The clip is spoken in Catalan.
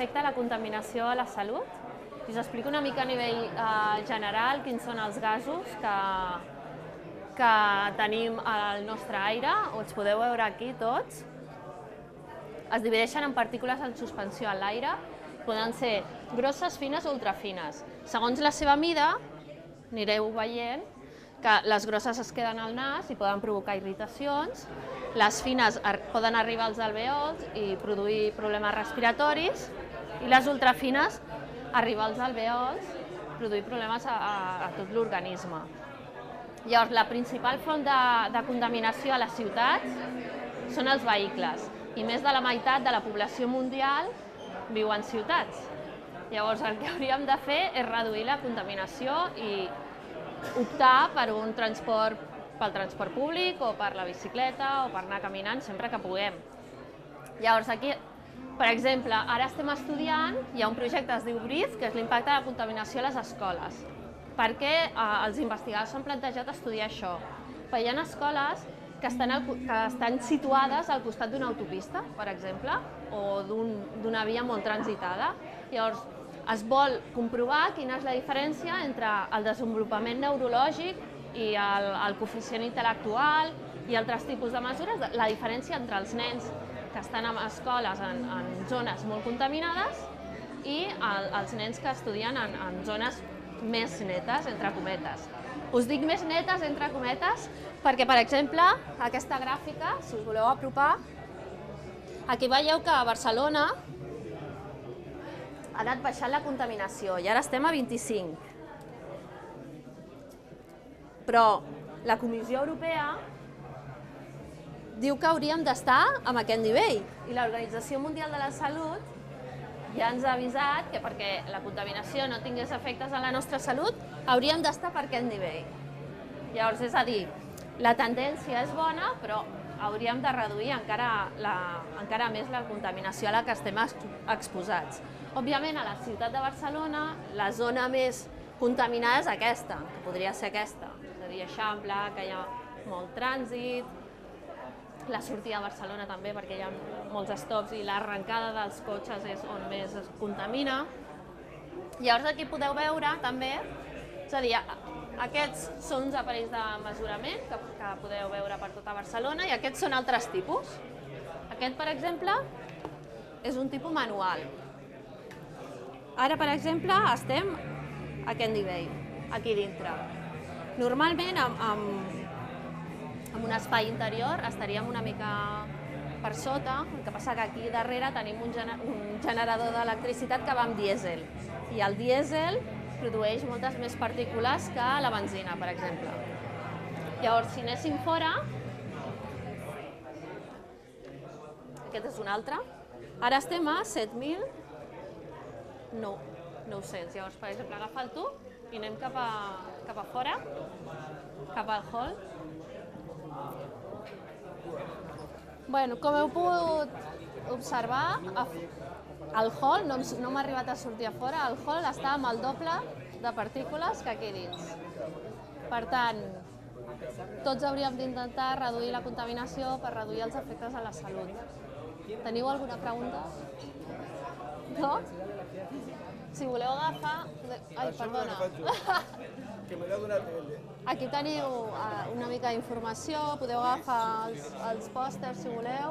afecta la contaminació a la salut. Us explico una mica a nivell general quins són els gasos que tenim al nostre aire. Els podeu veure aquí tots. Es divideixen en partícules en suspensió a l'aire. Poden ser grosses, fines o ultrafines. Segons la seva mida, anireu veient que les grosses es queden al nas i poden provocar irritacions, les fines poden arribar als alvèols i produir problemes respiratoris, i les ultrafines arribar als alvèols, produir problemes a tot l'organisme. Llavors, la principal font de contaminació a les ciutats són els vehicles, i més de la meitat de la població mundial viu en ciutats. Llavors, el que hauríem de fer és reduir la contaminació i optar per un transport, pel transport públic o per la bicicleta o per anar caminant sempre que puguem. Llavors aquí, per exemple, ara estem estudiant, hi ha un projecte que es diu BREATHE, que és l'impacte de la contaminació a les escoles. Perquè els investigadors s'han plantejat estudiar això. Perquè hi ha escoles que estan situades al costat d'una autopista, per exemple, o d'una via molt transitada. Llavors, es vol comprovar quina és la diferència entre el desenvolupament neurològic i el coeficient intel·lectual i altres tipus de mesures, la diferència entre els nens que estan en escoles en zones molt contaminades i els nens que estudien en zones més netes, entre cometes. Us dic més netes, entre cometes, perquè, per exemple, aquesta gràfica, si us voleu apropar, aquí veieu que a Barcelona ha anat baixant la contaminació i ara estem a 25. Però la Comissió Europea diu que hauríem d'estar amb aquest nivell i l'Organització Mundial de la Salut ja ens ha avisat que perquè la contaminació no tingués efectes a la nostra salut hauríem d'estar per aquest nivell. Llavors, és a dir, la tendència és bona, però hauríem de reduir encara més la contaminació a la que estem exposats. Òbviament, a la ciutat de Barcelona, la zona més contaminada és aquesta, que podria ser aquesta, és a dir, Eixample, que hi ha molt trànsit, la sortida de Barcelona també, perquè hi ha molts stops i l'arrencada dels cotxes és on més es contamina. Llavors, aquí podeu veure també, és a dir, aquests són uns aparells de mesurament que podeu veure per tota Barcelona i aquests són altres tipus. Aquest, per exemple, és un tipus manual. Ara, per exemple, estem a aquest nivell, aquí dintre. Normalment, en un espai interior estaríem una mica per sota, el que passa que aquí darrere tenim un generador d'electricitat que va amb dièsel. I el dièsel produeix moltes més partícules que la benzina, per exemple. Llavors, si anéssim fora, aquest és un altre, ara estem a 7.900. Llavors, per exemple, agafa el tub i anem cap a fora, cap al hall. Bueno, com heu pogut observar, el hall, no m'ha arribat a sortir a fora, el hall està amb el doble de partícules que aquí dins. Per tant, tots hauríem d'intentar reduir la contaminació per reduir els efectes a la salut. Teniu alguna pregunta? No? Si voleu agafar... Ai, perdona. Que me l'ha donat ell. Aquí teniu una mica d'informació, podeu agafar els pòsters si voleu.